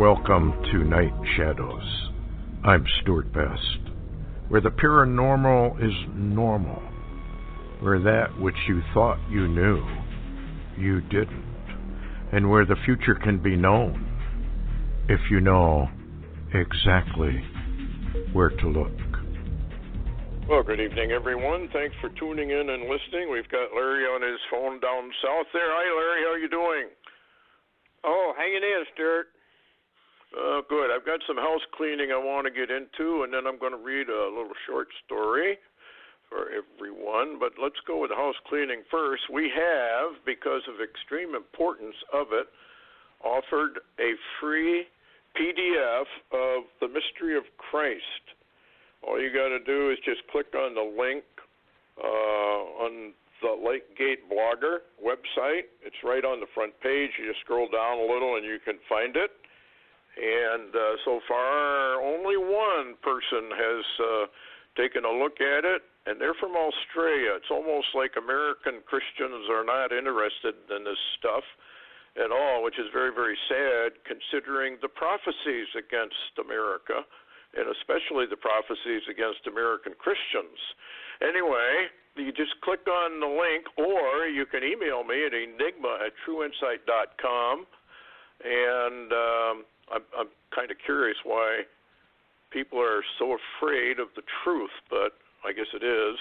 Welcome to Night Shadows. I'm Stewart Best, where the paranormal is normal, where that which you thought you knew, you didn't, and where the future can be known if you know exactly where to look. Well, good evening, everyone. Thanks for tuning in and listening. We've got Larry on his phone down south there. Hi, Larry. How are you doing? Oh, hanging in, Stewart. Good. I've got some house cleaning I want to get into, and then I'm going to read a little short story for everyone. But let's go with house cleaning first. We have, because of extreme importance of it, offered a free PDF of The Mystery of Christ. All you got to do is just click on the link on the Lakegate Blogger website. It's right on the front page. You just scroll down a little and you can find it. And so far, only one person has taken a look at it, and they're from Australia. It's almost like American Christians are not interested in this stuff at all, which is very, very sad, considering the prophecies against America, and especially the prophecies against American Christians. Anyway, you just click on the link, or you can email me at enigma@trueinsight.com, and I'm kind of curious why people are so afraid of the truth, but I guess it is.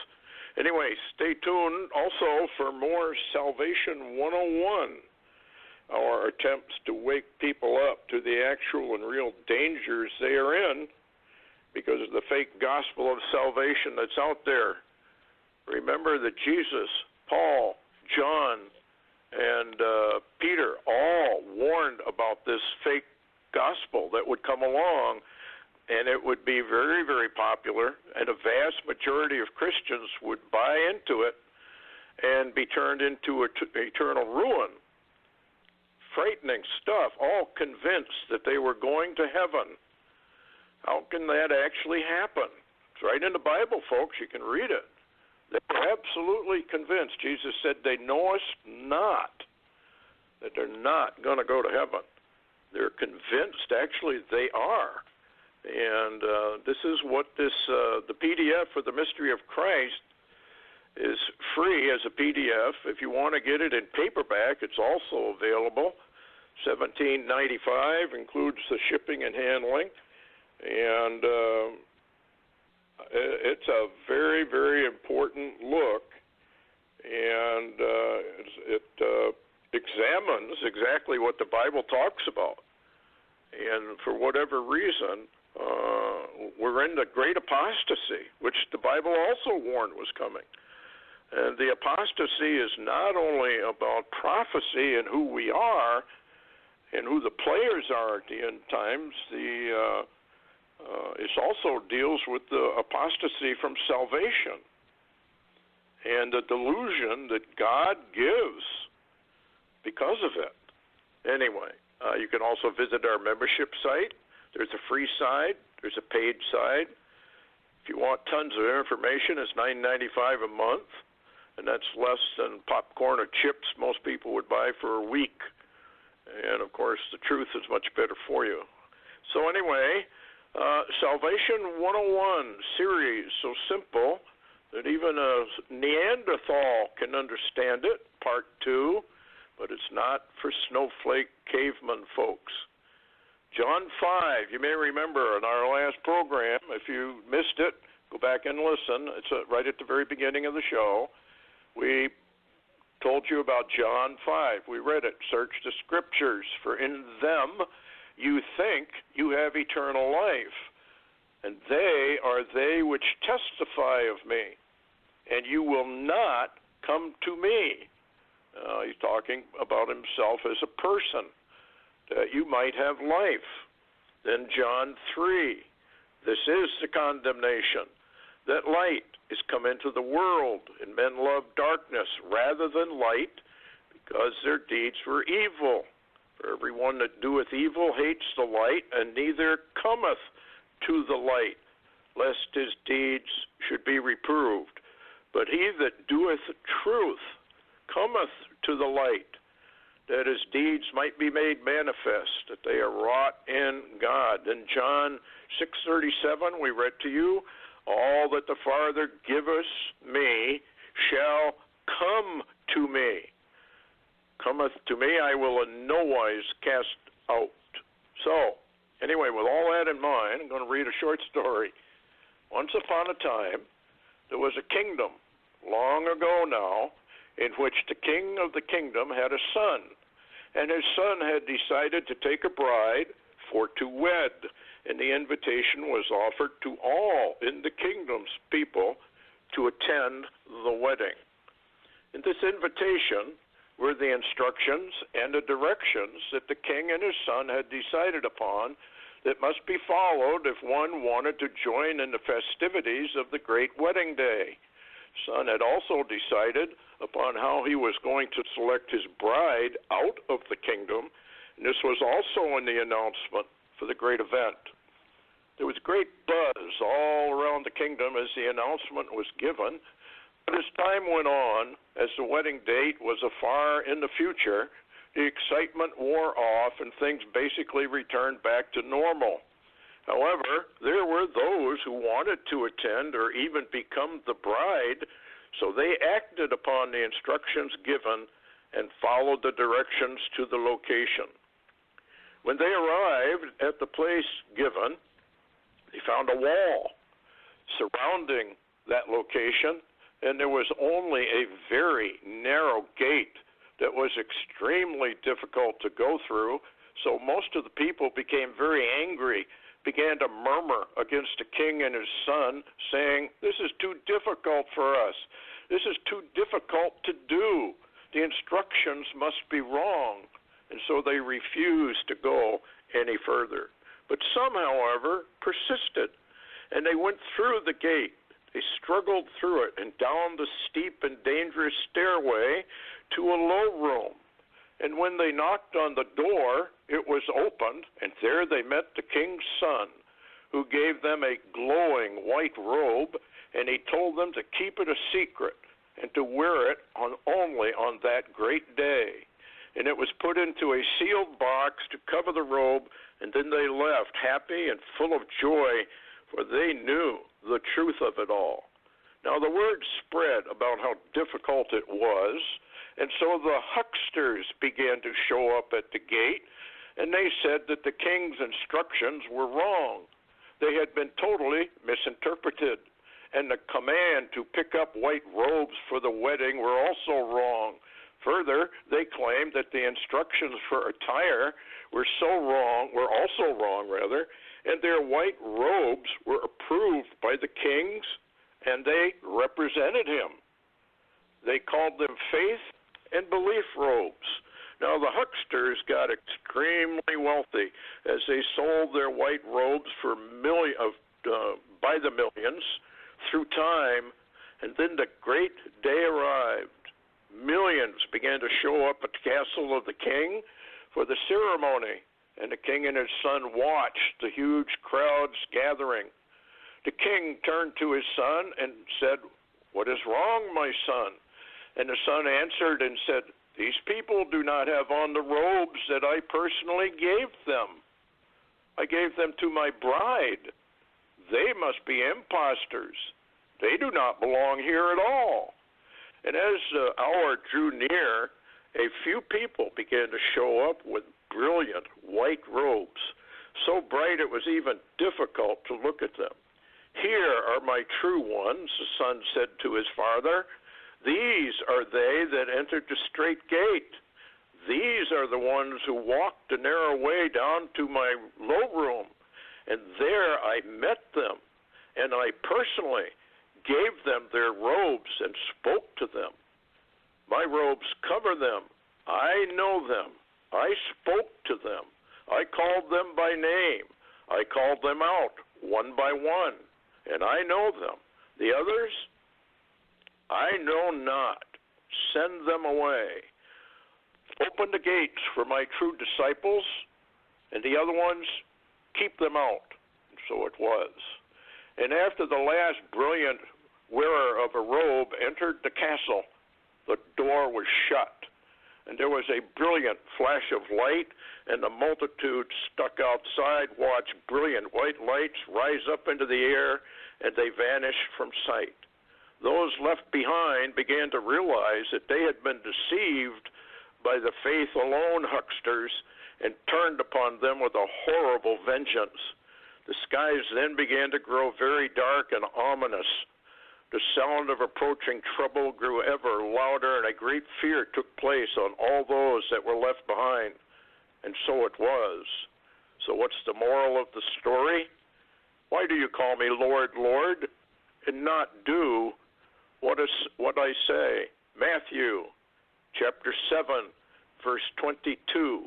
Anyway, stay tuned also for more Salvation 101, our attempts to wake people up to the actual and real dangers they are in because of the fake gospel of salvation that's out there. Remember that Jesus, Paul, John, and Peter all warned about this fake gospel that would come along, and it would be very, very popular, and a vast majority of Christians would buy into it and be turned into eternal ruin. Frightening stuff, all convinced that they were going to heaven. How can that actually happen? It's right in the Bible, folks. You can read it. They were absolutely convinced. Jesus said, they know us not, that they're not going to go to heaven. They're convinced, actually, they are. And this is what the PDF for the Mystery of Christ is free as a PDF. If you want to get it in paperback, it's also available. $17.95, includes the shipping and handling. And it's a very, very important look. And it examines exactly what the Bible talks about. And for whatever reason, we're in the great apostasy, which the Bible also warned was coming. And the apostasy is not only about prophecy and who we are and who the players are at the end times, it also deals with the apostasy from salvation and the delusion that God gives because of it. Anyway, you can also visit our membership site. There's a free side. There's a paid side. If you want tons of information, it's $9.95 a month, and that's less than popcorn or chips most people would buy for a week. And, of course, the truth is much better for you. So anyway, Salvation 101 series, so simple that even a Neanderthal can understand it, part 2. But it's not for snowflake caveman folks. John 5, you may remember in our last program, if you missed it, go back and listen. It's right at the very beginning of the show. We told you about John 5. We read it. Search the scriptures, for in them you think you have eternal life, and they are they which testify of me, and you will not come to me. He's talking about himself as a person, that you might have life. Then John 3, this is the condemnation, that light is come into the world, and men love darkness rather than light, because their deeds were evil. For everyone that doeth evil hates the light, and neither cometh to the light, lest his deeds should be reproved. But he that doeth truth cometh to the light, that his deeds might be made manifest, that they are wrought in God. In John 6:37, we read to you, all that the Father giveth me shall come to me. Cometh to me, I will in no wise cast out. So, anyway, with all that in mind, I'm going to read a short story. Once upon a time, there was a kingdom, long ago now, in which the king of the kingdom had a son, and his son had decided to take a bride for to wed, and the invitation was offered to all in the kingdom's people to attend the wedding. In this invitation were the instructions and the directions that the king and his son had decided upon that must be followed if one wanted to join in the festivities of the great wedding day. Son had also decided upon how he was going to select his bride out of the kingdom, and this was also in the announcement for the great event. There was great buzz all around the kingdom as the announcement was given, but as time went on, as the wedding date was afar in the future, the excitement wore off and things basically returned back to normal. However, there were those who wanted to attend or even become the bride, so they acted upon the instructions given and followed the directions to the location. When they arrived at the place given, they found a wall surrounding that location, and there was only a very narrow gate that was extremely difficult to go through, so most of the people became very angry, began to murmur against the king and his son, saying, "This is too difficult for us. This is too difficult to do. The instructions must be wrong." And so they refused to go any further. But some, however, persisted, and they went through the gate. They struggled through it and down the steep and dangerous stairway to a low room. And when they knocked on the door, it was opened, and there they met the king's son, who gave them a glowing white robe, and he told them to keep it a secret and to wear it only on that great day. And it was put into a sealed box to cover the robe, and then they left, happy and full of joy, for they knew the truth of it all. Now the word spread about how difficult it was, and so the hucksters began to show up at the gate, and they said that the king's instructions were wrong. They had been totally misinterpreted, and the command to pick up white robes for the wedding were also wrong. Further, they claimed that the instructions for attire were also wrong, and their white robes were approved by the kings, and they represented him. They called them faith and belief robes. Now, the hucksters got extremely wealthy as they sold their white robes for by the millions through time, and then the great day arrived. Millions began to show up at the castle of the king for the ceremony, and the king and his son watched the huge crowds gathering. The king turned to his son and said, "What is wrong, my son?" And the son answered and said, "These people do not have on the robes that I personally gave them. I gave them to my bride. They must be impostors. They do not belong here at all." And as the hour drew near, a few people began to show up with brilliant white robes, so bright it was even difficult to look at them. "Here are my true ones," the son said to his father. "These are they that entered the straight gate. These are the ones who walked the narrow way down to my low room, and there I met them, and I personally gave them their robes and spoke to them. My robes cover them. I know them. I spoke to them. I called them by name. I called them out one by one, and I know them. The others, I know not. Send them away. Open the gates for my true disciples, and the other ones, keep them out." And so it was. And after the last brilliant wearer of a robe entered the castle, the door was shut, And there was a brilliant flash of light, and the multitude stuck outside watched brilliant white lights rise up into the air, and they vanished from sight. Those left behind began to realize that they had been deceived by the faith alone hucksters and turned upon them with a horrible vengeance. The skies then began to grow very dark and ominous. The sound of approaching trouble grew ever louder, and a great fear took place on all those that were left behind. And so it was. So what's the moral of the story? Why do you call me Lord, Lord, and not do what I say? Matthew chapter 7, verse 22.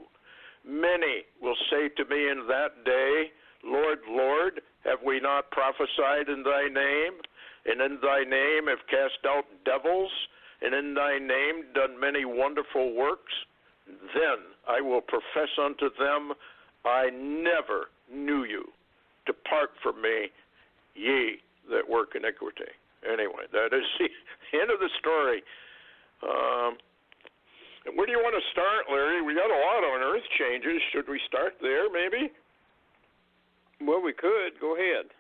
Many will say to me in that day, Lord, Lord, have we not prophesied in thy name? And in thy name have cast out devils? And in thy name done many wonderful works? Then I will profess unto them, I never knew you. Depart from me, ye that work iniquity. Anyway, that is the end of the story. Where do you want to start, Larry? We got a lot on earth changes. Should we start there, maybe? Well, we could. Go ahead.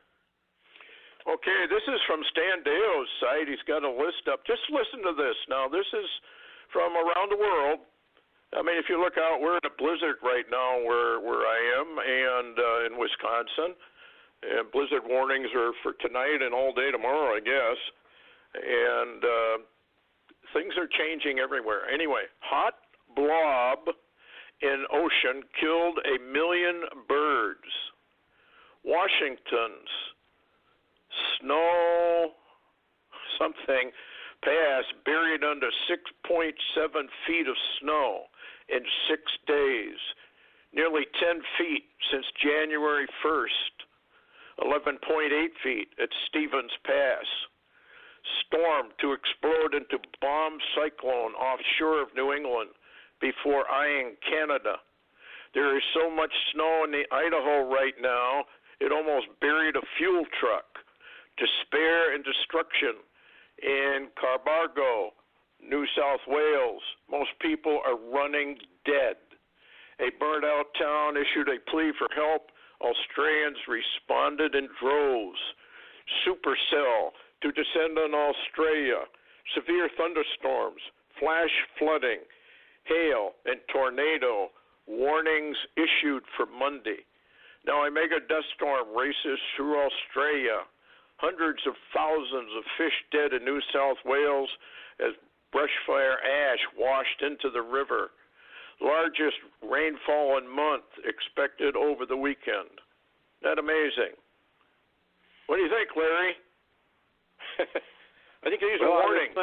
Okay, this is from Stan Deo's site. He's got a list up. Just listen to this. Now, this is from around the world. I mean, if you look out, we're in a blizzard right now where I am, and in Wisconsin. And blizzard warnings are for tonight and all day tomorrow, I guess. And things are changing everywhere. Anyway, hot blob in ocean killed 1 million birds. Washington's snow something pass buried under 6.7 feet of snow in 6 days. Nearly 10 feet since January 1st. 11.8 feet at Stevens Pass. Storm to explode into bomb cyclone offshore of New England before eyeing Canada. There is so much snow in the Idaho right now, it almost buried a fuel truck. Despair and destruction in Carbargo, New South Wales. Most people are running dead. A burned-out town issued a plea for help. Australians responded in droves. Supercell to descend on Australia. Severe thunderstorms, flash flooding, hail, and tornado warnings issued for Monday. Now, a mega dust storm races through Australia. Hundreds of thousands of fish dead in New South Wales as brushfire ash washed into the river. Largest rainfall in month expected over the weekend. That amazing. What do you think, Larry? I think these are warnings.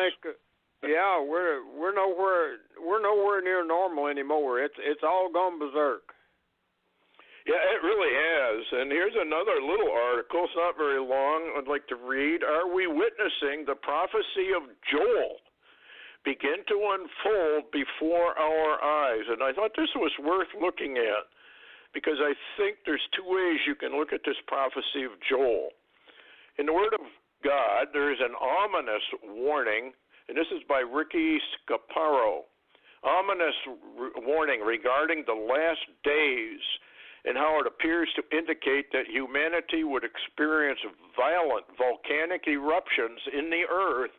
Yeah, we're nowhere near normal anymore. It's all gone berserk. Yeah, it really has. And here's another little article. It's not very long. I'd like to read. Are we witnessing the prophecy of Joel begin to unfold before our eyes? And I thought this was worth looking at because I think there's two ways you can look at this prophecy of Joel. In the Word of God, there is an ominous warning, and this is by Ricky Scaparo. Ominous warning regarding the last days and how it appears to indicate that humanity would experience violent volcanic eruptions in the earth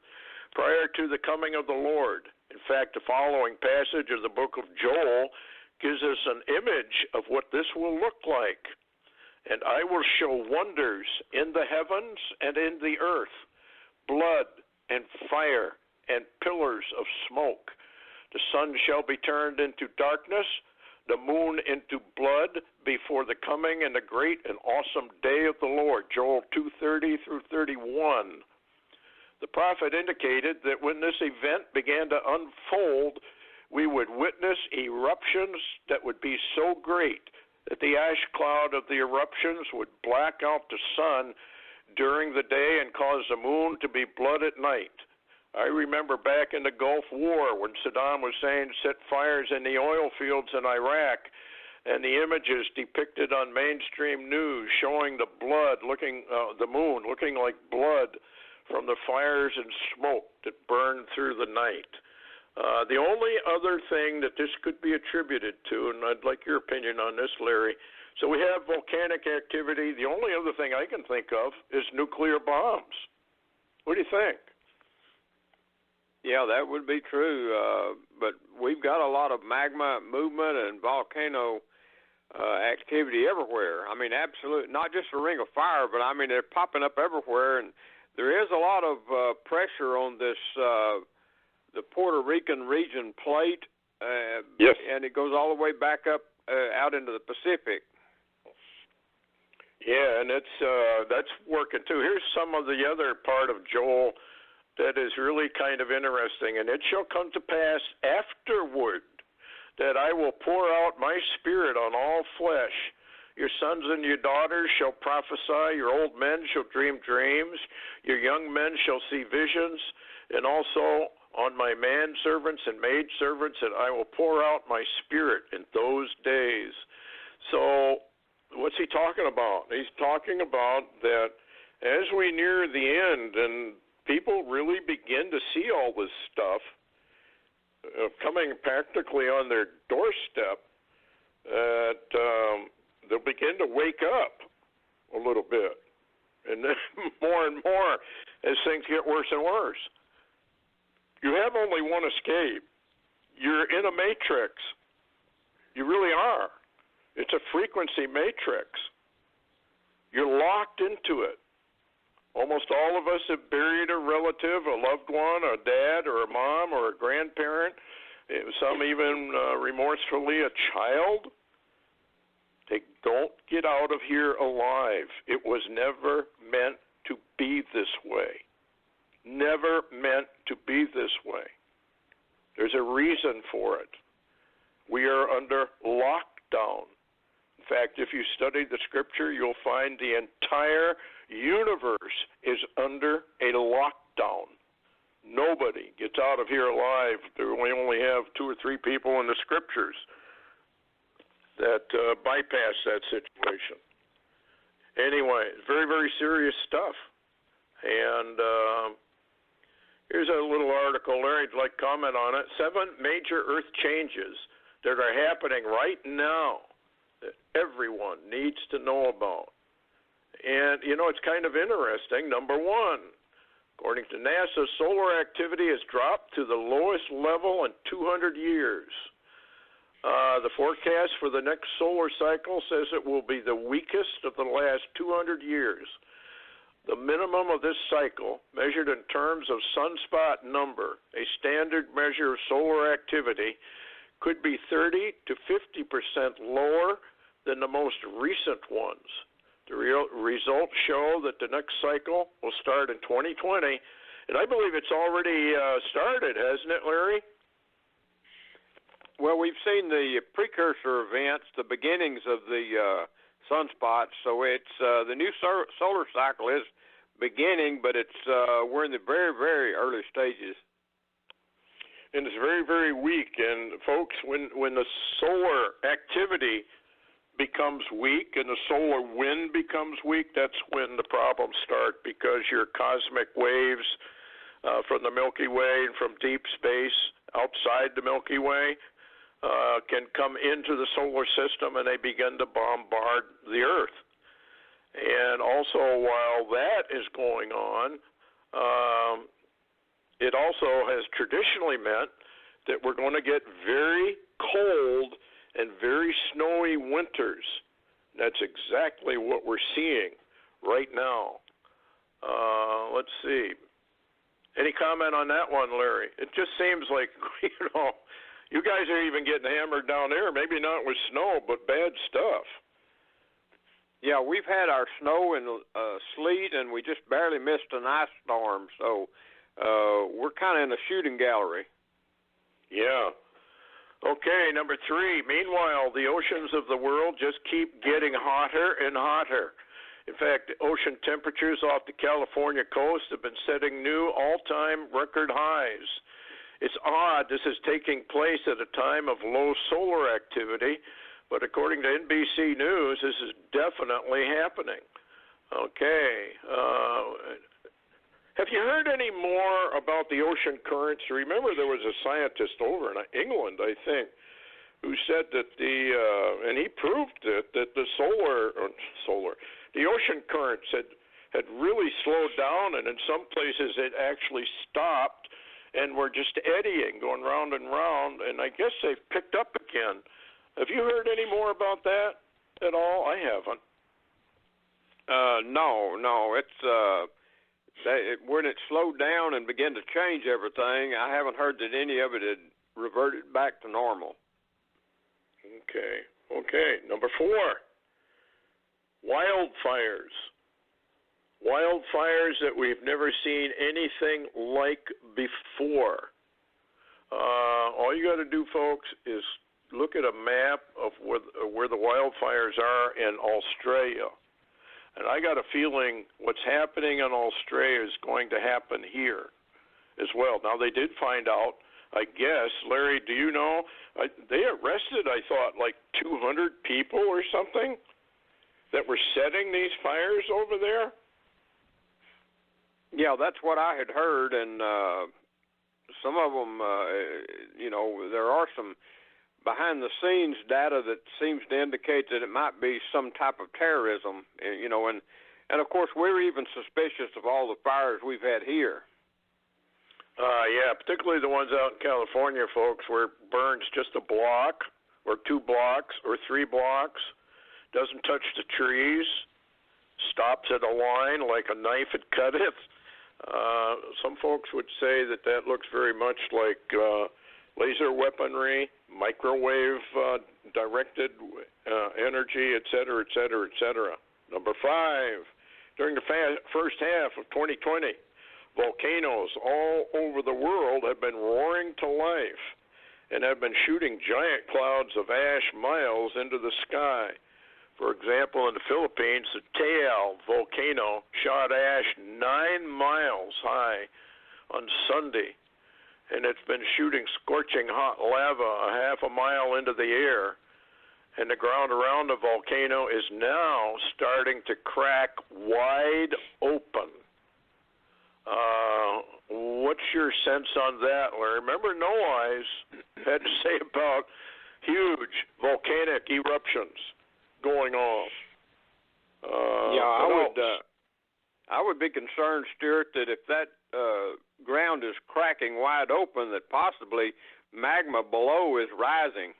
prior to the coming of the Lord. In fact, the following passage of the book of Joel gives us an image of what this will look like. And I will show wonders in the heavens and in the earth, blood and fire and pillars of smoke. The sun shall be turned into darkness, the moon into blood before the coming and the great and awesome day of the Lord. Joel 2:30 through 31. The prophet indicated that when this event began to unfold, we would witness eruptions that would be so great that the ash cloud of the eruptions would black out the sun during the day and cause the moon to be blood at night. I remember back in the Gulf War when Saddam Hussein set fires in the oil fields in Iraq, and the images depicted on mainstream news showing the moon looking like blood from the fires and smoke that burned through the night. The only other thing that this could be attributed to, and I'd like your opinion on this, Larry. So we have volcanic activity. The only other thing I can think of is nuclear bombs. What do you think? Yeah, that would be true. But we've got a lot of magma movement and volcano activity everywhere. I mean, absolutely, not just a ring of fire, but I mean, they're popping up everywhere. And there is a lot of pressure on this, the Puerto Rican region plate. Yes. And it goes all the way back up out into the Pacific. Yeah, and that's working too. Here's some of the other part of Joel that is really kind of interesting. And it shall come to pass afterward that I will pour out my spirit on all flesh. Your sons and your daughters shall prophesy, your old men shall dream dreams, your young men shall see visions, and also on my manservants and maidservants, and I will pour out my spirit in those days. So what's he talking about? He's talking about that as we near the end and people really begin to see all this stuff coming practically on their doorstep, that they'll begin to wake up a little bit. And then more and more as things get worse and worse. You have only one escape. You're in a matrix. You really are. It's a frequency matrix. You're locked into it. Almost all of us have buried a relative, a loved one, a dad or a mom or a grandparent, some even remorsefully a child. They don't get out of here alive. It was never meant to be this way. Never meant to be this way. There's a reason for it. We are under lockdown. In fact, if you study the scripture, you'll find the entire universe is under a lockdown. Nobody gets out of here alive. We only have 2 or 3 people in the scriptures that bypass that situation. Anyway, very, very serious stuff. And here's a little article. Larry, I'd like to comment on it. 7 major Earth changes that are happening right now that everyone needs to know about. And, you know, it's kind of interesting. Number 1, according to NASA, solar activity has dropped to the lowest level in 200 years. The forecast for the next solar cycle says it will be the weakest of the last 200 years. The minimum of this cycle, measured in terms of sunspot number, a standard measure of solar activity, could be 30 to 50% lower than the most recent ones. The results show that the next cycle will start in 2020, and I believe it's already started, hasn't it, Larry? Well, we've seen the precursor events, the beginnings of the sunspots, so it's the new solar cycle is beginning, but it's we're in the very, very early stages. And it's very, very weak. And folks, when the solar activity becomes weak and the solar wind becomes weak, that's when the problems start, because your cosmic waves from the Milky Way and from deep space outside the Milky Way can come into the solar system, and they begin to bombard the Earth. And also, while that is going on, it also has traditionally meant that we're going to get very cold and very snowy winters. That's exactly what we're seeing right now. Let's see. Any comment on that one, Larry? It just seems like, you guys are even getting hammered down there, maybe not with snow, but bad stuff. Yeah, we've had our snow and sleet, and we just barely missed an ice storm, so we're kind of in a shooting gallery. Yeah. Okay, number 3. Meanwhile, the oceans of the world just keep getting hotter and hotter. In fact, ocean temperatures off the California coast have been setting new all-time record highs. It's odd this is taking place at a time of low solar activity, but according to NBC News, this is definitely happening. Okay. Have you heard any more about the ocean currents? Remember, there was a scientist over in England, I think, who said that and he proved it, that the the ocean currents had really slowed down, and in some places it actually stopped, and were just eddying, going round and round, and I guess they've picked up again. Have you heard any more about that at all? I haven't. No, it's when it slowed down and began to change everything, I haven't heard that any of it had reverted back to normal. Okay. Number 4, wildfires. Wildfires that we've never seen anything like before. All you got to do, folks, is look at a map of where the wildfires are in Australia. And I got a feeling what's happening in Australia is going to happen here as well. Now, they did find out, I guess, Larry, do you know, they arrested, I thought, like 200 people or something that were setting these fires over there? Yeah, that's what I had heard, and some of them, there are some behind-the-scenes data that seems to indicate that it might be some type of terrorism, and of course we're even suspicious of all the fires we've had here. Yeah, particularly the ones out in California, folks, where it burns just a block or 2 blocks or 3 blocks, doesn't touch the trees, stops at a line like a knife had cut it. Some folks would say that looks very much like laser weaponry, microwave directed energy, et cetera, et cetera, et cetera. Number 5, during the first half of 2020, volcanoes all over the world have been roaring to life and have been shooting giant clouds of ash miles into the sky. For example, in the Philippines, the Taal volcano shot ash 9 miles high on Sunday, and it's been shooting scorching hot lava a half a mile into the air, and the ground around the volcano is now starting to crack wide open. What's your sense on that, Larry? Remember, No Eyes had to say about huge volcanic eruptions going off. I would be concerned, Stewart, that if that ground is cracking wide open, that possibly magma below is rising.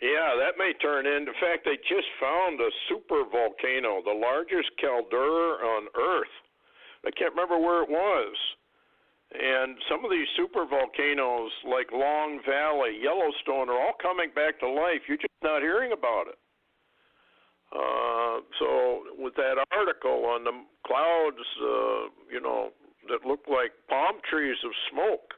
Yeah, that may turn into. In fact, they just found a super volcano, the largest caldera on Earth. I can't remember where it was. And some of these super volcanoes, like Long Valley, Yellowstone, are all coming back to life. You're just not hearing about it. So with that article on the clouds, that look like palm trees of smoke,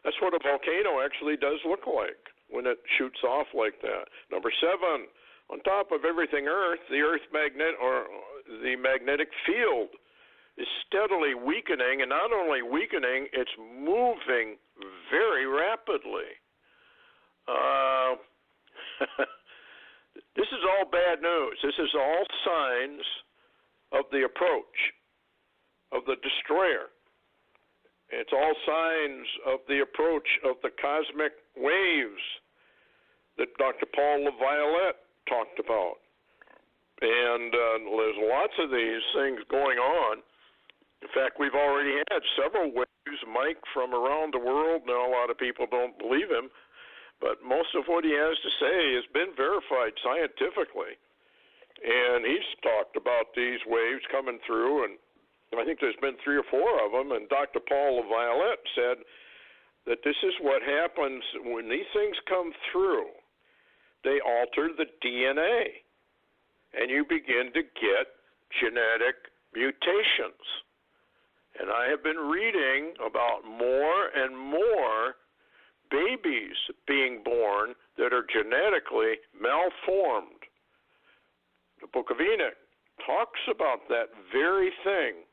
that's what a volcano actually does look like when it shoots off like that. Number 7, on top of everything Earth, the magnetic field is steadily weakening, and not only weakening, it's moving very rapidly. This is all bad news. This is all signs of the approach of the destroyer. It's all signs of the approach of the cosmic waves that Dr. Paul LaViolette talked about. And there's lots of these things going on. In fact, we've already had several waves. Mike from around the world, now a lot of people don't believe him, but most of what he has to say has been verified scientifically. And he's talked about these waves coming through, and I think there's been 3 or 4 of them, and Dr. Paul LaViolette said that this is what happens when these things come through. They alter the DNA, and you begin to get genetic mutations. And I have been reading about more and more babies being born that are genetically malformed. The Book of Enoch talks about that very thing,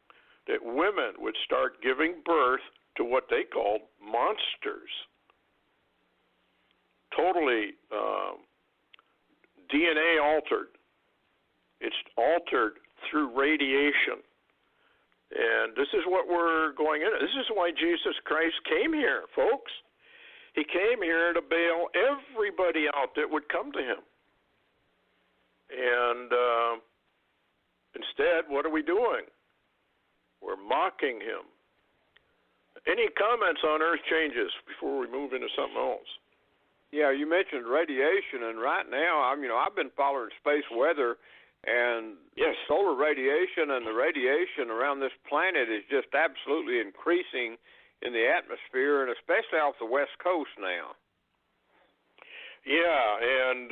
that women would start giving birth to what they called monsters. Totally DNA altered. It's altered through radiation. And this is what we're going in. This is why Jesus Christ came here, folks. He came here to bail everybody out that would come to him. And instead, what are we doing? We're mocking him. Any comments on Earth changes before we move into something else? Yeah, you mentioned radiation, and right now, I've been following space weather, and yes, solar radiation and the radiation around this planet is just absolutely increasing in the atmosphere, and especially off the West Coast now. Yeah, and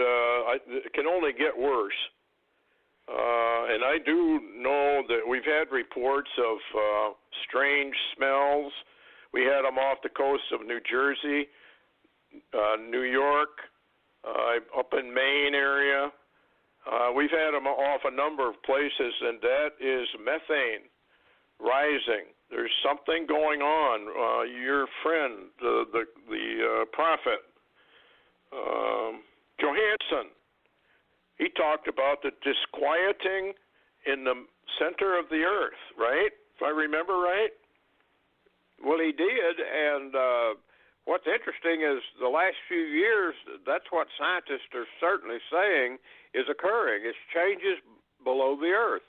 it can only get worse. And I do know that we've had reports of strange smells. We had them off the coast of New Jersey, New York, up in Maine area. We've had them off a number of places, and that is methane rising. There's something going on. Your friend, the prophet, Johansson, he talked about the disquieting in the center of the earth, right? If I remember right? Well, he did, and what's interesting is the last few years, that's what scientists are certainly saying is occurring. It's changes below the earth.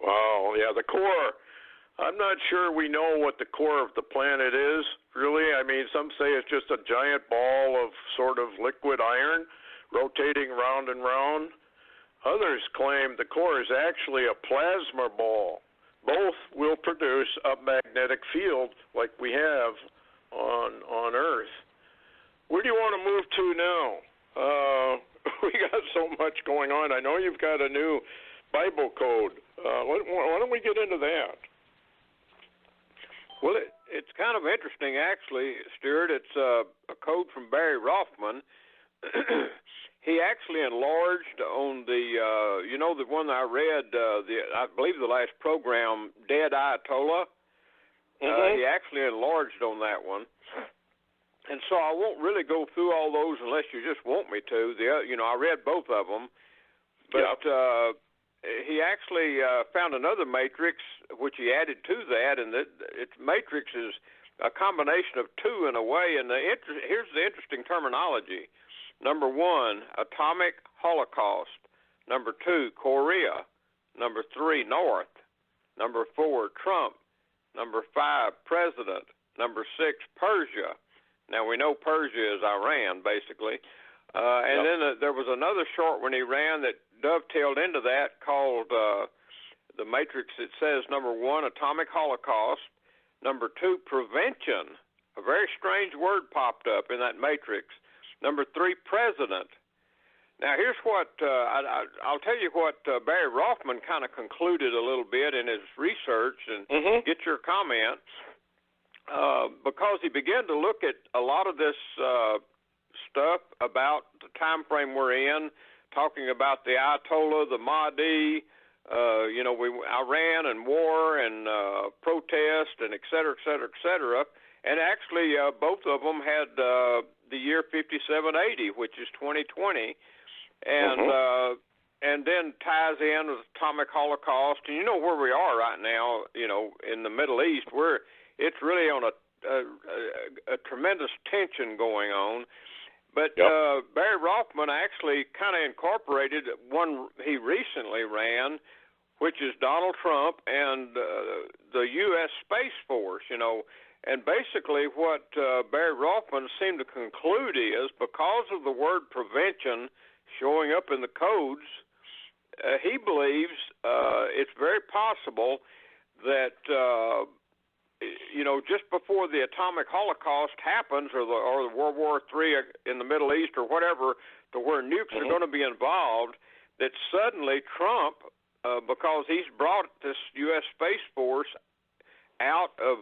Wow, yeah, the core. I'm not sure we know what the core of the planet is, really. I mean, some say it's just a giant ball of sort of liquid iron rotating round and round. Others claim the core is actually a plasma ball. Both will produce a magnetic field like we have on Earth. Where do you want to move to now? We got so much going on. I know you've got a new Bible code. Why don't we get into that? Well, it's kind of interesting, actually, Stewart. It's a code from Barry Rothman. He actually enlarged on the, the one that I read, I believe the last program, Dead Ayatollah. He actually enlarged on that one. And so I won't really go through all those unless you just want me to. I read both of them. But he actually found another matrix, which he added to that, and its matrix is a combination of two in a way. And here's the interesting terminology. Number 1, atomic holocaust. Number 2, Korea. Number 3, North. Number 4, Trump. Number 5, President. Number 6, Persia. Now, we know Persia is Iran, basically. And then there was another short one he ran that dovetailed into that called the matrix. It says, number 1, atomic holocaust. Number 2, prevention. A very strange word popped up in that matrix. Number 3, president. Now, here's what I'll tell you what Barry Rothman kind of concluded a little bit in his research, and get your comment, because he began to look at a lot of this stuff about the time frame we're in, talking about the Ayatollah, the Mahdi, Iran and war and protest and et cetera, et cetera, et cetera. And actually, both of them had the year 5780, which is 2020, and then ties in with atomic holocaust. And you know where we are right now, in the Middle East, where it's really on a tremendous tension going on. But Barry Rothman actually kind of incorporated one he recently ran, which is Donald Trump and the U.S. Space Force, And basically what Barry Rothman seemed to conclude is because of the word prevention showing up in the codes, he believes it's very possible that, just before the atomic holocaust happens or the World War III in the Middle East or whatever, to where nukes are going to be involved, that suddenly Trump, because he's brought this U.S. Space Force out of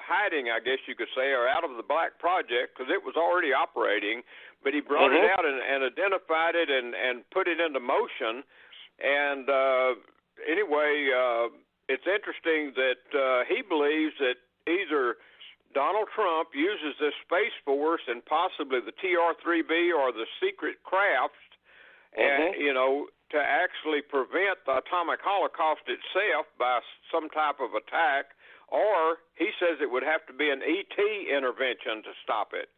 hiding, I guess you could say, or out of the Black Project, because it was already operating, but he brought it out and identified it and put it into motion. And anyway, it's interesting that he believes that either Donald Trump uses this Space Force and possibly the TR-3B or the secret crafts, and, to actually prevent the atomic holocaust itself by some type of attack, or he says it would have to be an ET intervention to stop it.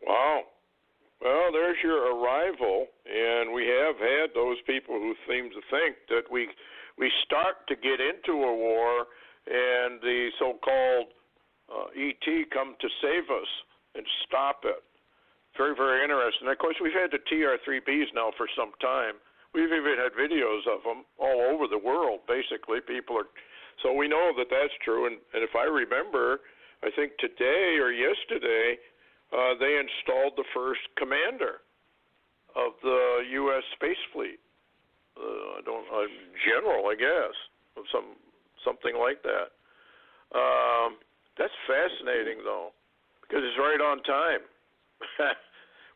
Wow. Well, there's your arrival, and we have had those people who seem to think that we start to get into a war, and the so-called ET come to save us and stop it. Very, very interesting. Of course, we've had the TR-3Bs now for some time. We've even had videos of them all over the world, basically. So we know that that's true. And if I remember, I think today or yesterday, they installed the first commander of the U.S. Space Fleet. General, I guess, something like that. That's fascinating, though, because it's right on time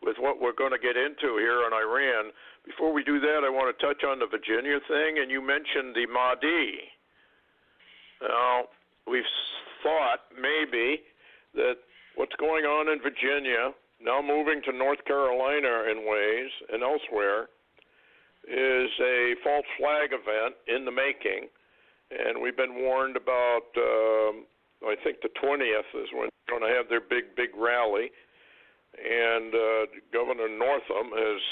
with what we're going to get into here on Iran. Before we do that, I want to touch on the Virginia thing, and you mentioned the Mahdi. Now, we've thought maybe that what's going on in Virginia, now moving to North Carolina in ways and elsewhere, is a false flag event in the making, and we've been warned about, I think the 20th is when they're going to have their big rally, and Governor Northam is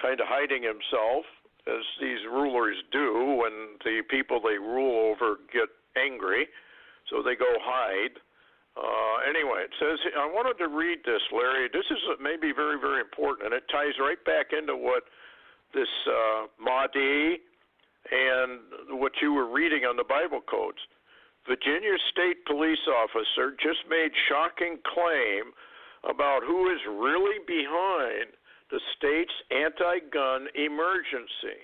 kind of hiding himself, as these rulers do when the people they rule over get angry, so they go hide. Anyway, it says, I wanted to read this, Larry. This is maybe very, very important, and it ties right back into what this Mahdi and what you were reading on the Bible codes. Virginia State Police officer just made shocking claim about who is really behind the state's anti-gun emergency.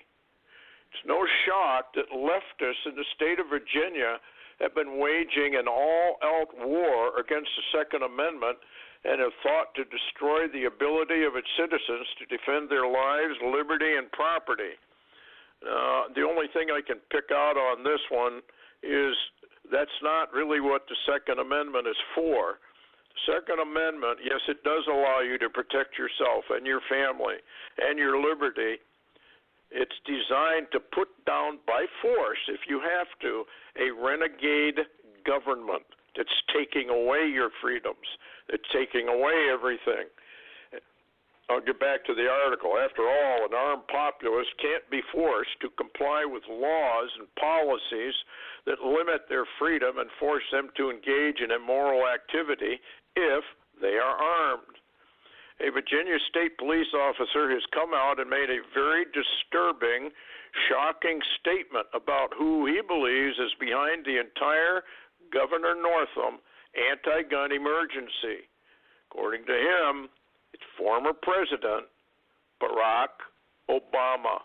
It's no shock that leftists in the state of Virginia have been waging an all-out war against the Second Amendment and have thought to destroy the ability of its citizens to defend their lives, liberty, and property. The only thing I can pick out on this one is that's not really what the Second Amendment is for. The Second Amendment, yes, it does allow you to protect yourself and your family and your liberty. It's designed to put down by force, if you have to, a renegade government that's taking away your freedoms, that's taking away everything. I'll get back to the article. After all, an armed populace can't be forced to comply with laws and policies that limit their freedom and force them to engage in immoral activity if they are armed. A Virginia State Police officer has come out and made a very disturbing, shocking statement about who he believes is behind the entire Governor Northam anti-gun emergency. According to him, it's former President Barack Obama.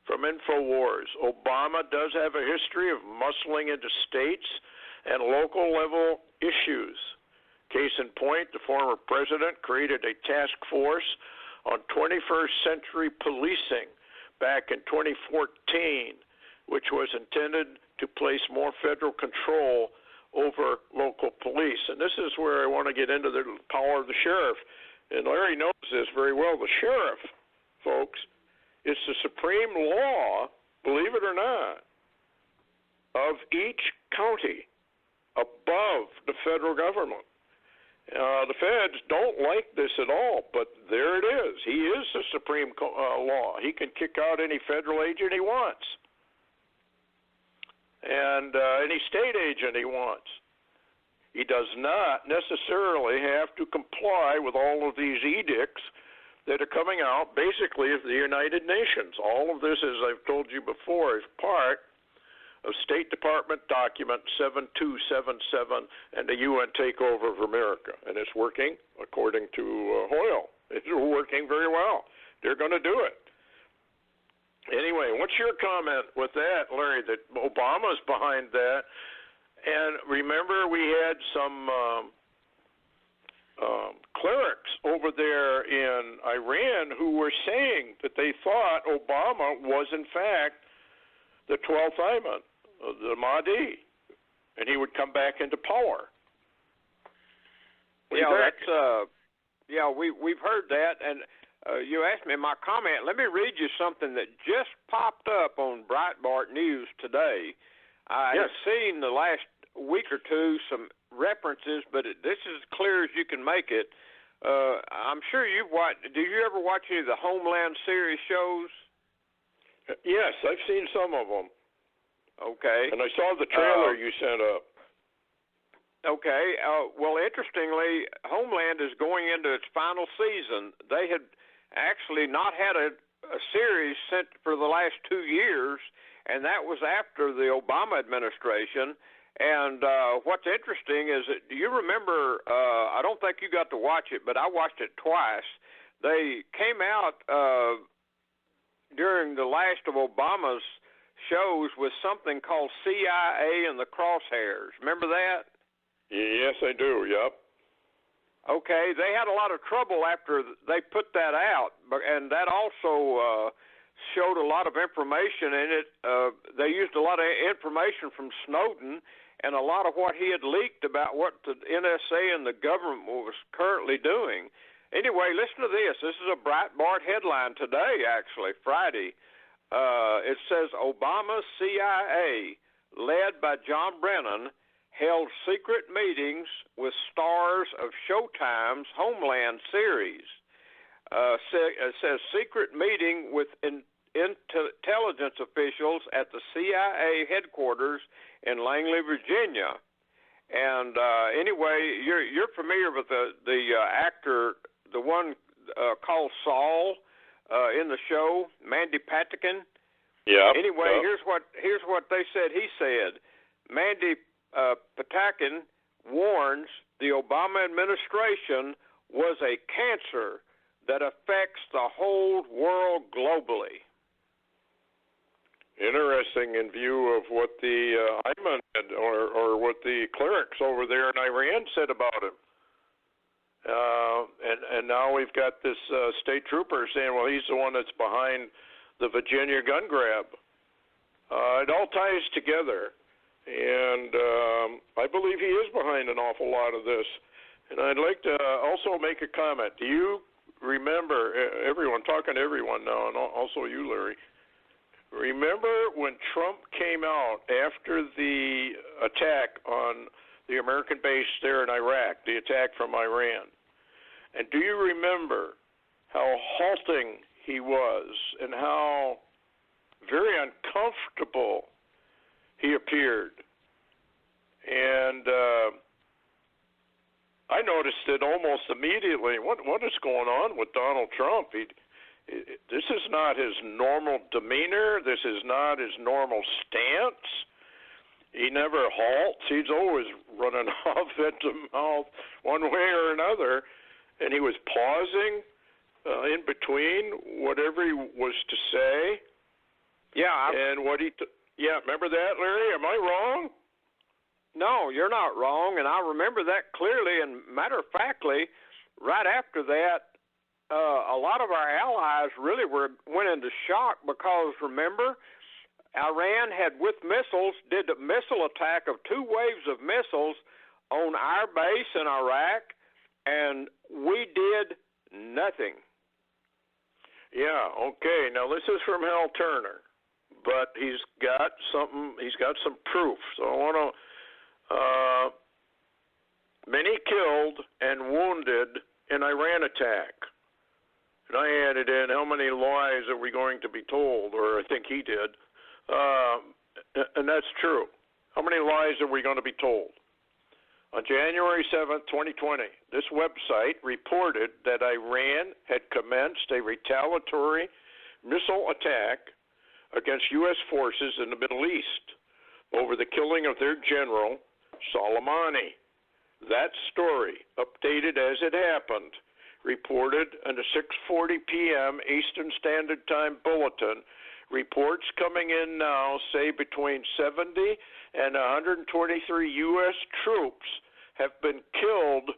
From InfoWars, Obama does have a history of muscling into states and local level issues. Case in point, the former president created a task force on 21st century policing back in 2014, which was intended to place more federal control over local police. And this is where I want to get into the power of the sheriff. And Larry knows this very well. The sheriff, folks, is the supreme law, believe it or not, of each county above the federal government. The feds don't like this at all, but there it is. He is the supreme law. He can kick out any federal agent he wants and any state agent he wants. He does not necessarily have to comply with all of these edicts that are coming out basically of the United Nations. All of this, as I've told you before, is part of State Department document 7277 and the UN takeover of America. And it's working according to Hoyle. It's working very well. They're going to do it. Anyway, what's your comment with that, Larry, that Obama's behind that? And remember, we had some clerics over there in Iran who were saying that they thought Obama was, in fact, the 12th Imam, the Mahdi, and he would come back into power. Yeah, that's we've heard that, and you asked me my comment. Let me read you something that just popped up on Breitbart News today. I have seen the last week or two some references, but this is as clear as you can make it. I'm sure you've watched. Do you ever watch any of the Homeland series shows? Yes, I've seen some of them. Okay. And I saw the trailer you sent up. Okay. Well, interestingly, Homeland is going into its final season. They had actually not had a series sent for the last 2 years, and that was after the Obama administration. And what's interesting is that, do you remember, I don't think you got to watch it, but I watched it twice. They came out during the last of Obama's shows with something called CIA and the Crosshairs. Remember that? Yes, I do, yep. Okay, they had a lot of trouble after they put that out, and that also showed a lot of information in it. They used a lot of information from Snowden and a lot of what he had leaked about what the NSA and the government was currently doing. Anyway, listen to this. This is a Breitbart headline today, actually, Friday. It says, Obama's CIA, led by John Brennan, held secret meetings with stars of Showtime's Homeland series. It says secret meeting with intelligence officials at the CIA headquarters in Langley, Virginia. And anyway, you're familiar with the actor, the one called Saul in the show, Mandy Patinkin. Yeah. Anyway, here's what they said. He said, Mandy Patinkin warns the Obama administration was a cancer that affects the whole world globally. Interesting in view of what the Ayman or what the clerics over there in Iran said about him. And now we've got this state trooper saying, well, he's the one that's behind the Virginia gun grab. It all ties together. And I believe he is behind an awful lot of this. And I'd like to also make a comment. Do you remember, everyone, talking to everyone now, and also you, Larry, remember when Trump came out after the attack on the American base there in Iraq, the attack from Iran? And do you remember how halting he was and how very uncomfortable he appeared? And I noticed it almost immediately. What is going on with Donald Trump? This is not his normal demeanor. This is not his normal stance. He never halts. He's always running off at the mouth one way or another. And he was pausing in between whatever he was to say. Yeah. And what remember that, Larry? Am I wrong? No, you're not wrong, and I remember that clearly. And matter of factly, right after that, a lot of our allies really went into shock because, remember, Iran had, with missiles, did a missile attack of 2 waves of missiles on our base in Iraq, and we did nothing. Yeah, okay. Now, this is from Hal Turner, but he's got some proof. So I want to, many killed and wounded in Iran attack. And I added in, how many lies are we going to be told? Or I think he did. And that's true. How many lies are we going to be told? On January 7th, 2020, this website reported that Iran had commenced a retaliatory missile attack against U.S. forces in the Middle East over the killing of their general, Soleimani. That story, updated as it happened, reported in the 6:40 p.m. Eastern Standard Time bulletin. Reports coming in now say between 70 and 123 U.S. troops have been killed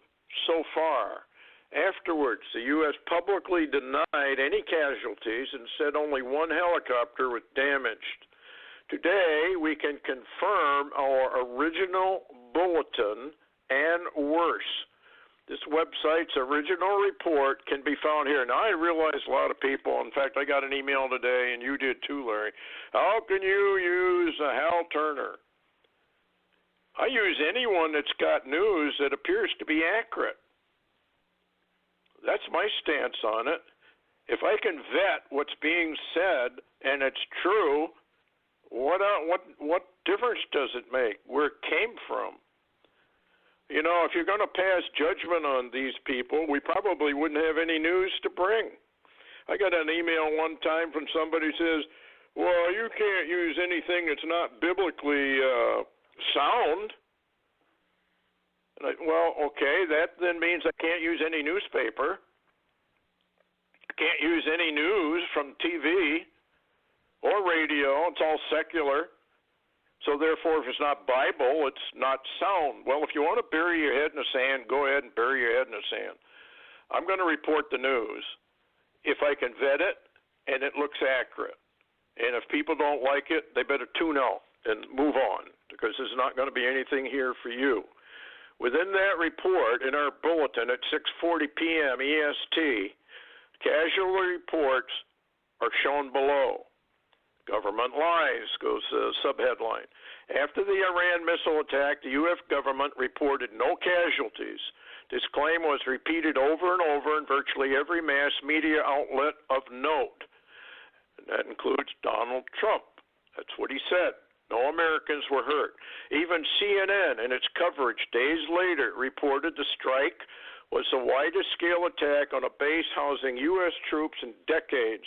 so far. Afterwards, the U.S. publicly denied any casualties and said only 1 helicopter was damaged. Today, we can confirm our original bulletin and worse. This website's original report can be found here. Now, I realize a lot of people, in fact, I got an email today, and you did too, Larry. How can you use Hal Turner? I use anyone that's got news that appears to be accurate. That's my stance on it. If I can vet what's being said and it's true, what difference does it make where it came from? You know, if you're going to pass judgment on these people, we probably wouldn't have any news to bring. I got an email one time from somebody who says, well, you can't use anything that's not biblically sound. And well, okay, that then means I can't use any newspaper. I can't use any news from TV or radio. It's all secular. So therefore, if it's not Bible, it's not sound. Well, if you want to bury your head in the sand, go ahead and bury your head in the sand. I'm going to report the news if I can vet it and it looks accurate. And if people don't like it, they better tune out and move on, because there's not going to be anything here for you. Within that report, in our bulletin at 6:40 p.m. EST, casualty reports are shown below. Government lies, goes the subheadline. After the Iran missile attack, the U.S. government reported no casualties. This claim was repeated over and over in virtually every mass media outlet of note. And that includes Donald Trump. That's what he said. No Americans were hurt. Even CNN, in its coverage days later, reported the strike was the widest scale attack on a base housing U.S. troops in decades.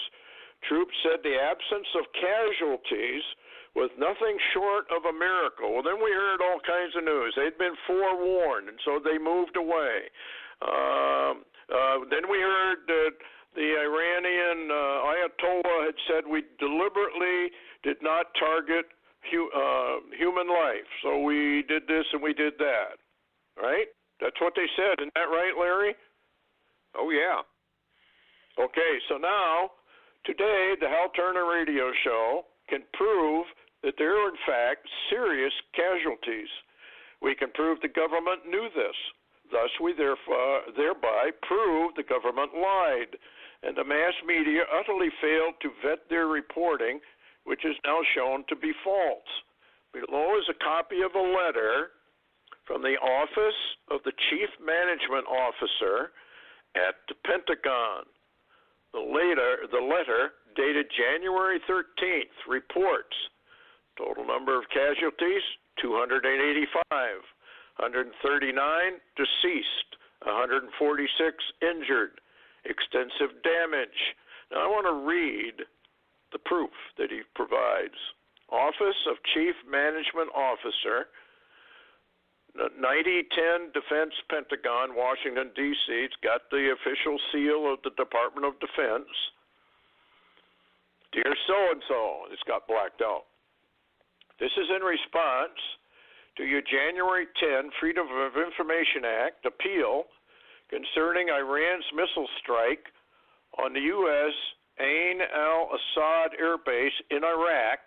Troops said the absence of casualties was nothing short of a miracle. Well, then we heard all kinds of news. They'd been forewarned, and so they moved away. Then we heard that the Iranian Ayatollah had said we deliberately did not target human life. So we did this and we did that, right? That's what they said. Isn't that right, Larry? Oh, yeah. Okay, so now, today, the Hal Turner radio show can prove that there are, in fact, serious casualties. We can prove the government knew this. Thus, we thereby prove the government lied, and the mass media utterly failed to vet their reporting, which is now shown to be false. Below is a copy of a letter from the Office of the Chief Management Officer at the Pentagon. The letter, dated January 13th, reports total number of casualties, 285, 139 deceased, 146 injured, extensive damage. Now I want to read the proof that he provides. Office of Chief Management Officer, 9010 Defense Pentagon, Washington, D.C. It's got the official seal of the Department of Defense. Dear so-and-so, it's got blacked out. This is in response to your January 10 Freedom of Information Act appeal concerning Iran's missile strike on the U.S. Ain al-Assad Air Base in Iraq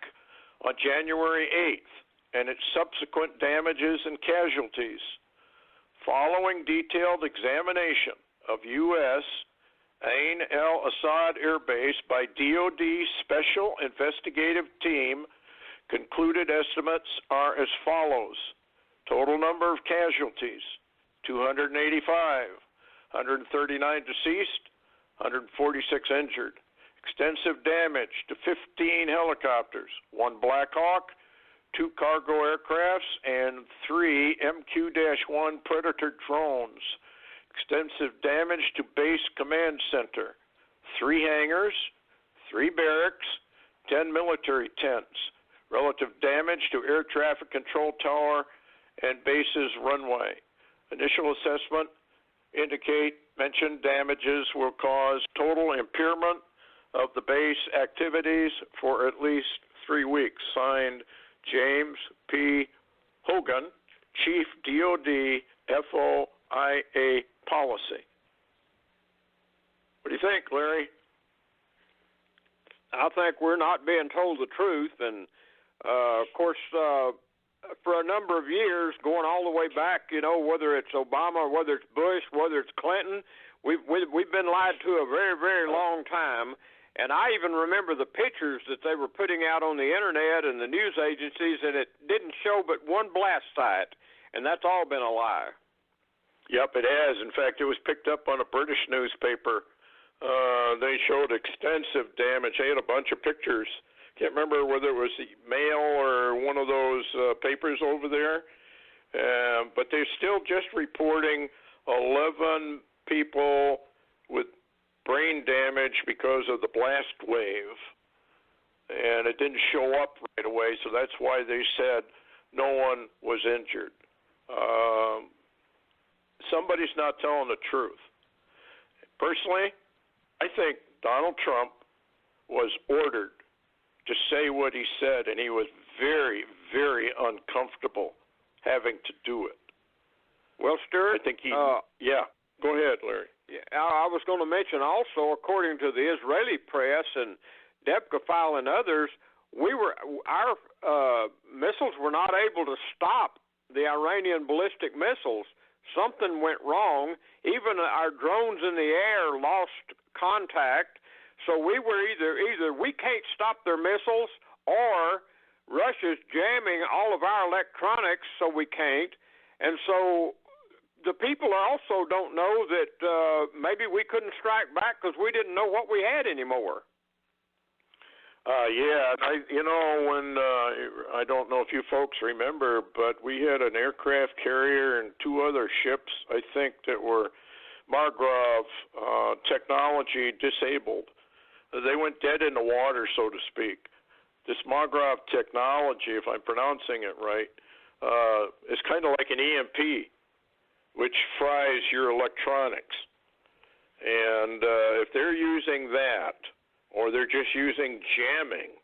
on January 8th and its subsequent damages and casualties. Following detailed examination of U.S. Ain al-Assad Air Base by DoD Special Investigative Team, concluded estimates are as follows. Total number of casualties, 285, 139 deceased, 146 injured. Extensive damage to 15 helicopters, 1 Black Hawk, 2 cargo aircrafts, and 3 MQ-1 Predator drones. Extensive damage to Base Command Center, 3 hangars, 3 barracks, 10 military tents. Relative damage to Air Traffic Control Tower and base's runway. Initial assessment mentioned damages will cause total impairment of the base activities for at least 3 weeks. Signed, James P. Hogan, Chief DoD FOIA Policy. What do you think, Larry? I think we're not being told the truth, and of course, for a number of years, going all the way back, whether it's Obama, whether it's Bush, whether it's Clinton, we've been lied to a very, very long time. And I even remember the pictures that they were putting out on the internet and the news agencies, and it didn't show but one blast site, and that's all been a lie. Yep, it has. In fact, it was picked up on a British newspaper. They showed extensive damage. They had a bunch of pictures. Can't remember whether it was the Mail or one of those papers over there. But they're still just reporting 11 people with brain damage because of the blast wave. And it didn't show up right away, so that's why they said no one was injured. Somebody's not telling the truth. Personally, I think Donald Trump was ordered to say what he said, and he was very, very uncomfortable having to do it. Well, Stewart, I think yeah. Go ahead, Larry. Yeah, I was going to mention also, according to the Israeli press and Debka File and others, our missiles were not able to stop the Iranian ballistic missiles. Something went wrong. Even our drones in the air lost contact. So we were either we can't stop their missiles, or Russia's jamming all of our electronics, so we can't. And so the people also don't know that maybe we couldn't strike back because we didn't know what we had anymore. Yeah, when I don't know if you folks remember, but we had an aircraft carrier and two other ships, I think, that were Margrave technology disabled. They went dead in the water, so to speak. This Margrave technology, if I'm pronouncing it right, is kind of like an EMP, which fries your electronics. And if they're using that, or they're just using jamming,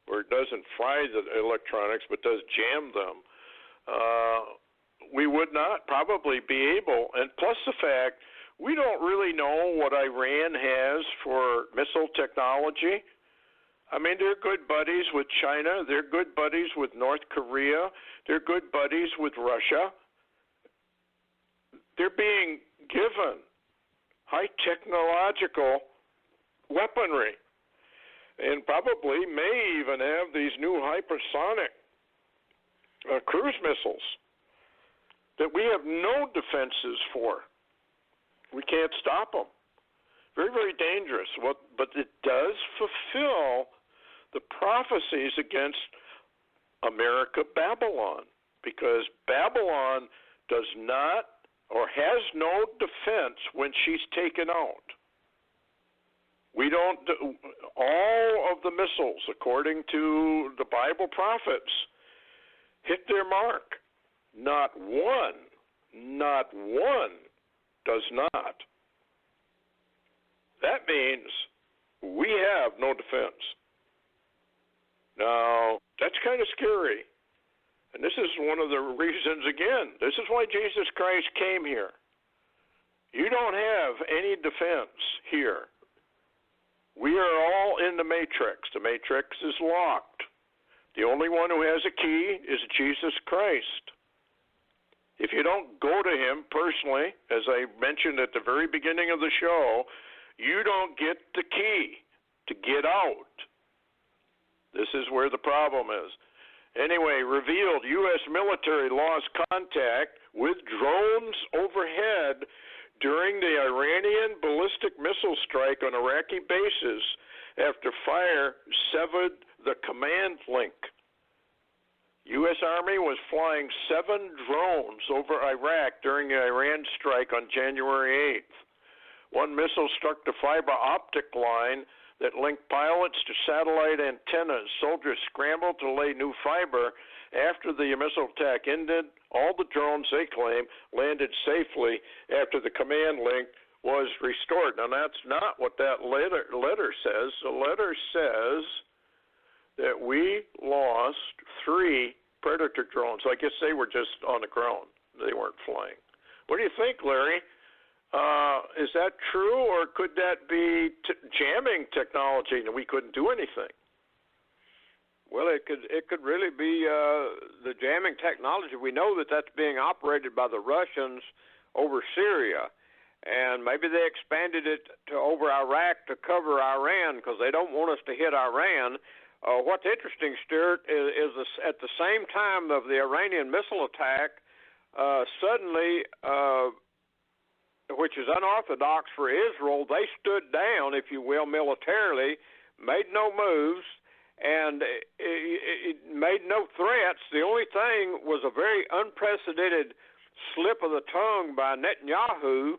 where it doesn't fry the electronics but does jam them, we would not probably be able. And plus the fact, we don't really know what Iran has for missile technology. I mean, they're good buddies with China. They're good buddies with North Korea. They're good buddies with Russia. They're being given high technological weaponry, and probably may even have these new hypersonic cruise missiles that we have no defenses for. We can't stop them. Very, very dangerous. But it does fulfill the prophecies against America, Babylon, because Babylon does not or has no defense when she's taken out. We don't. All of the missiles, according to the Bible prophets, hit their mark. Not one does not. That means we have no defense. Now, that's kind of scary. And this is one of the reasons, again, this is why Jesus Christ came here. You don't have any defense here. We are all in the matrix. The matrix is locked. The only one who has a key is Jesus Christ. If you don't go to him personally, as I mentioned at the very beginning of the show, you don't get the key to get out. This is where the problem is. Anyway, revealed U.S. military lost contact with drones overhead during the Iranian ballistic missile strike on Iraqi bases after fire severed the command link. U.S. Army was flying 7 drones over Iraq during the Iran strike on January 8th. One missile struck the fiber optic line that linked pilots to satellite antennas. Soldiers scrambled to lay new fiber. After the missile attack ended, all the drones, they claim, landed safely after the command link was restored. Now, that's not what that letter says. The letter says that we lost 3 Predator drones. I guess they were just on the ground. They weren't flying. What do you think, Larry? Is that true, or could that be jamming technology and we couldn't do anything? Well, it could really be the jamming technology. We know that that's being operated by the Russians over Syria, and maybe they expanded it to over Iraq to cover Iran because they don't want us to hit Iran. What's interesting, Stewart, is this, at the same time of the Iranian missile attack, suddenly, which is unorthodox for Israel, they stood down, if you will, militarily, made no moves, and it made no threats. The only thing was a very unprecedented slip of the tongue by Netanyahu,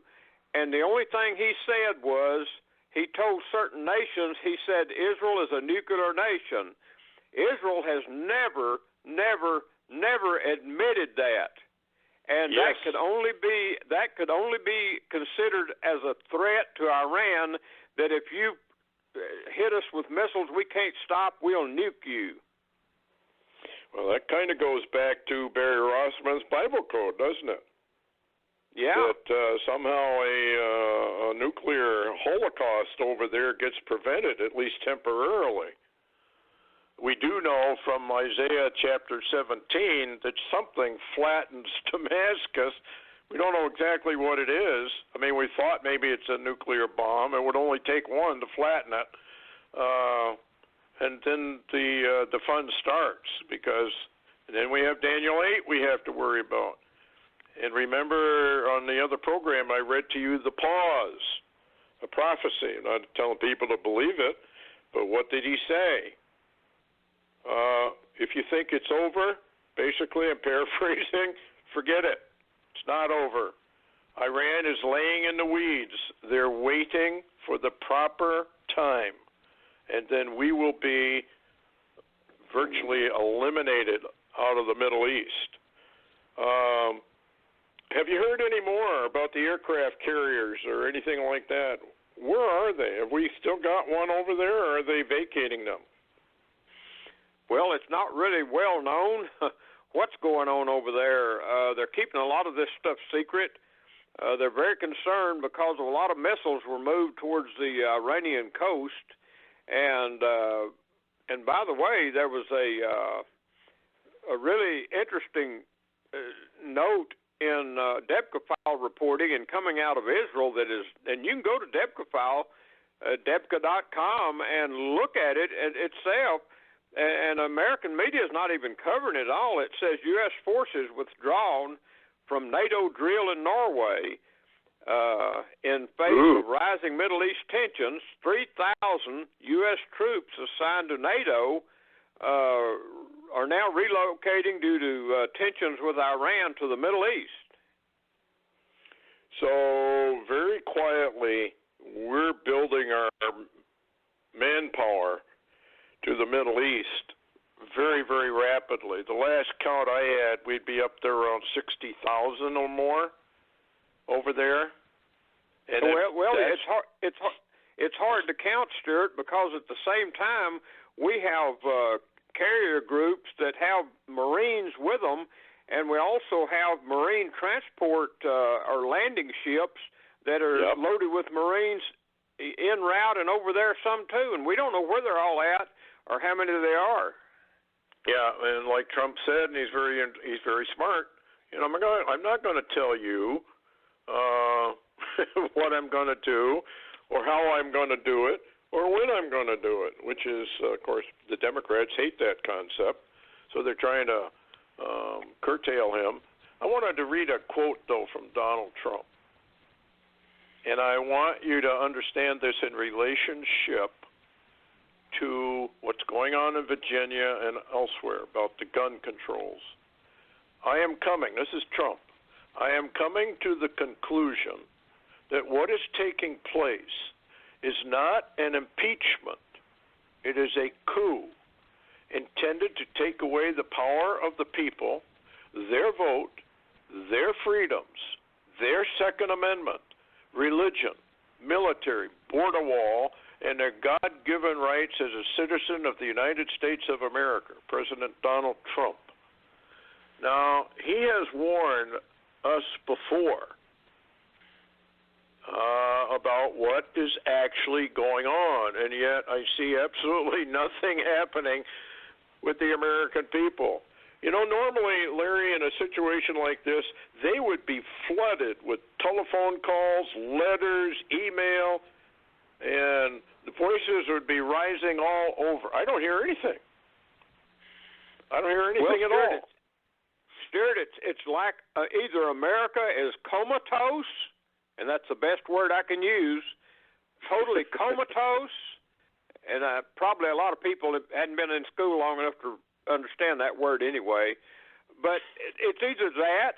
and the only thing he said was, he told certain nations, he said, Israel is a nuclear nation. Israel has never admitted that. And yes. that could only be considered as a threat to Iran, that if you hit us with missiles we can't stop, we'll nuke you. Well, that kind of goes back to Barry Rothman's Bible code, doesn't it? Yeah. That somehow a nuclear holocaust over there gets prevented, at least temporarily. We do know from Isaiah chapter 17 that something flattens Damascus. We don't know exactly what it is. I mean, we thought maybe it's a nuclear bomb. It would only take one to flatten it. And then the fun starts, because then we have Daniel 8 we have to worry about. And remember, on the other program, I read to you the pause, a prophecy. I'm not telling people to believe it, but what did he say? If you think it's over, basically, I'm paraphrasing, forget it. It's not over. Iran is laying in the weeds. They're waiting for the proper time, and then we will be virtually eliminated out of the Middle East. Have you heard any more about the aircraft carriers or anything like that? Where are they? Have we still got one over there, or are they vacating them? Well, it's not really well known what's going on over there. They're keeping a lot of this stuff secret. They're very concerned because a lot of missiles were moved towards the Iranian coast. And by the way, there was a really interesting note in DEBCA file reporting and coming out of Israel that is, and you can go to DEBCA file, DEBCA.com, and look at it itself. And American media is not even covering it all. It says U.S. forces withdrawn from NATO drill in Norway in face of rising Middle East tensions. 3,000 U.S. troops assigned to NATO are now relocating due to tensions with Iran to the Middle East. So very quietly, we're building our manpower to the Middle East very, very rapidly. The last count I had, we'd be up there around 60,000 or more over there. And it's hard to count, Stewart, because at the same time we have carrier groups that have Marines with them, and we also have Marine transport or landing ships that are loaded with Marines en route and over there some too, and we don't know where they're all at or how many they are. Yeah, and like Trump said, and he's very smart. You know, I'm not going to tell you what I'm going to do, or how I'm going to do it, or when I'm going to do it. Which is, of course, the Democrats hate that concept, so they're trying to curtail him. I wanted to read a quote though from Donald Trump, and I want you to understand this in relationship to what's going on in Virginia and elsewhere about the gun controls. I am coming, this is Trump, I am coming to the conclusion that what is taking place is not an impeachment. It is a coup intended to take away the power of the people, their vote, their freedoms, their Second Amendment, religion, military, border wall, and their God-given rights as a citizen of the United States of America, President Donald Trump. Now, he has warned us before about what is actually going on, and yet I see absolutely nothing happening with the American people. You know, normally, Larry, in a situation like this, they would be flooded with telephone calls, letters, email, and the voices would be rising all over. I don't hear anything. I don't hear anything at all. Stewart, it's like either America is comatose, and that's the best word I can use, totally comatose, and probably a lot of people hadn't been in school long enough to understand that word anyway, but it's either that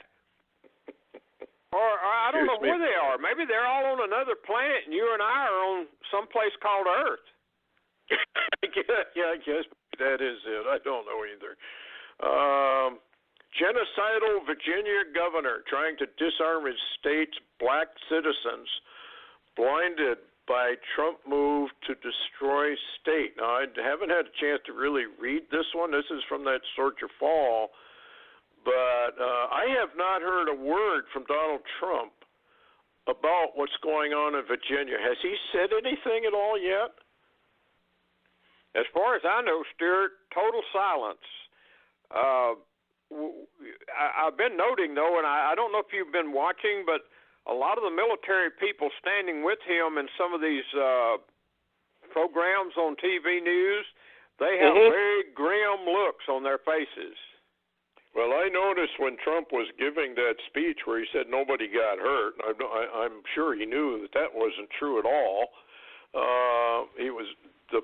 or I don't know where they are. Maybe they're all on another planet and you and I are on some place called Earth. I guess that is it. I don't know either. Genocidal Virginia governor trying to disarm his state's black citizens, blinded by Trump move to destroy state. Now, I haven't had a chance to really read this one. This is from that Soldier Fall. But I have not heard a word from Donald Trump about what's going on in Virginia. Has he said anything at all yet? As far as I know, Stewart, total silence. I've been noting, though, and I don't know if you've been watching, but a lot of the military people standing with him in some of these programs on TV news, they have very grim looks on their faces. Well, I noticed when Trump was giving that speech where he said nobody got hurt, I'm sure he knew that wasn't true at all. He was the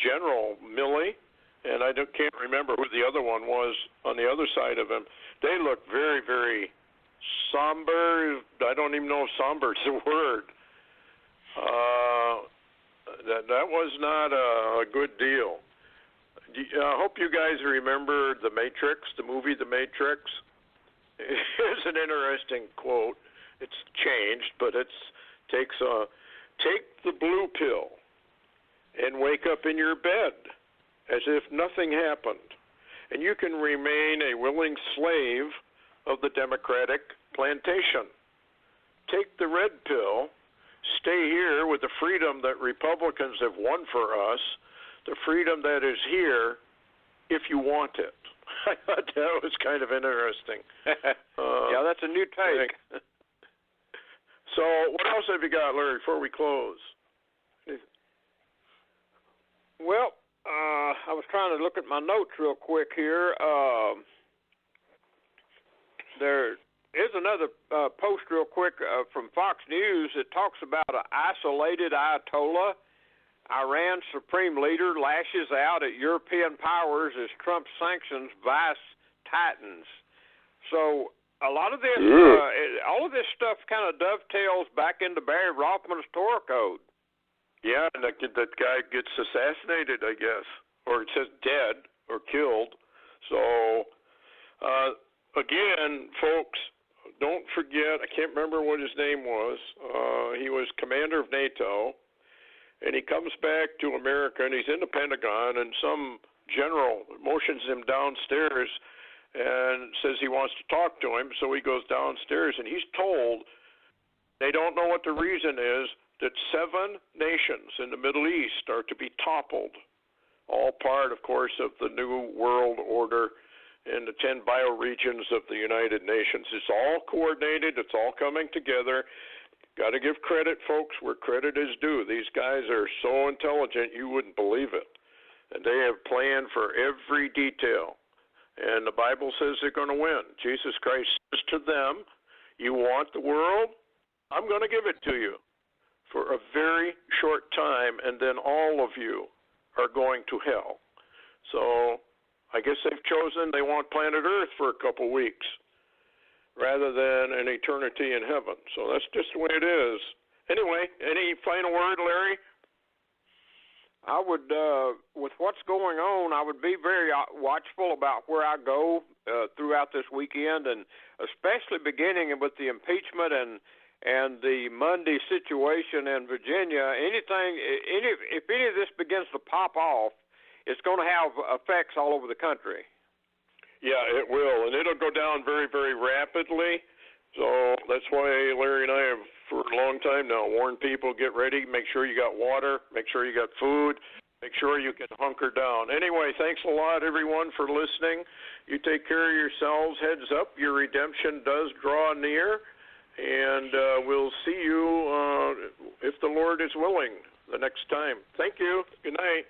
general, Milley, and I can't remember who the other one was on the other side of him. They looked very, very somber. I don't even know if somber is a word. That was not a good deal. I hope you guys remember The Matrix, the movie The Matrix. Here's an interesting quote. It's changed, but take the blue pill and wake up in your bed as if nothing happened, and you can remain a willing slave of the Democratic plantation. Take the red pill, stay here with the freedom that Republicans have won for us, the freedom that is here if you want it. I thought that was kind of interesting. Yeah, that's a new take. So what else have you got, Larry, before we close? Well, I was trying to look at my notes real quick here. There is another post real quick from Fox News that talks about an isolated Ayatollah. Iran's supreme leader lashes out at European powers as Trump sanctions vice tightens. So a lot of this, all of this stuff kind of dovetails back into Barry Rothman's Torah code. Yeah, and that guy gets assassinated, I guess, or it says dead or killed. So, again, folks, don't forget, I can't remember what his name was. He was commander of NATO, and he comes back to America, and he's in the Pentagon, and some general motions him downstairs and says he wants to talk to him, so he goes downstairs, and he's told they don't know what the reason is, that 7 nations in the Middle East are to be toppled, all part, of course, of the New World Order and the 10 bioregions of the United Nations. It's all coordinated. It's all coming together. Got to give credit, folks, where credit is due. These guys are so intelligent you wouldn't believe it. And they have planned for every detail. And the Bible says they're going to win. Jesus Christ says to them, you want the world? I'm going to give it to you for a very short time, and then all of you are going to hell. So I guess they've chosen they want planet Earth for a couple weeks rather than an eternity in heaven. So that's just the way it is. Anyway, any final word, Larry? I would, with what's going on, I would be very watchful about where I go throughout this weekend, and especially beginning with the impeachment and the Monday situation in Virginia. If any of this begins to pop off, it's going to have effects all over the country. Yeah, it will, and it'll go down very, very rapidly. So that's why Larry and I have, for a long time now, warned people, get ready, make sure you got water, make sure you got food, Make sure you can hunker down. Anyway, thanks a lot, everyone, for listening. You take care of yourselves. Heads up, your redemption does draw near, and we'll see you, if the Lord is willing, the next time. Thank you. Good night.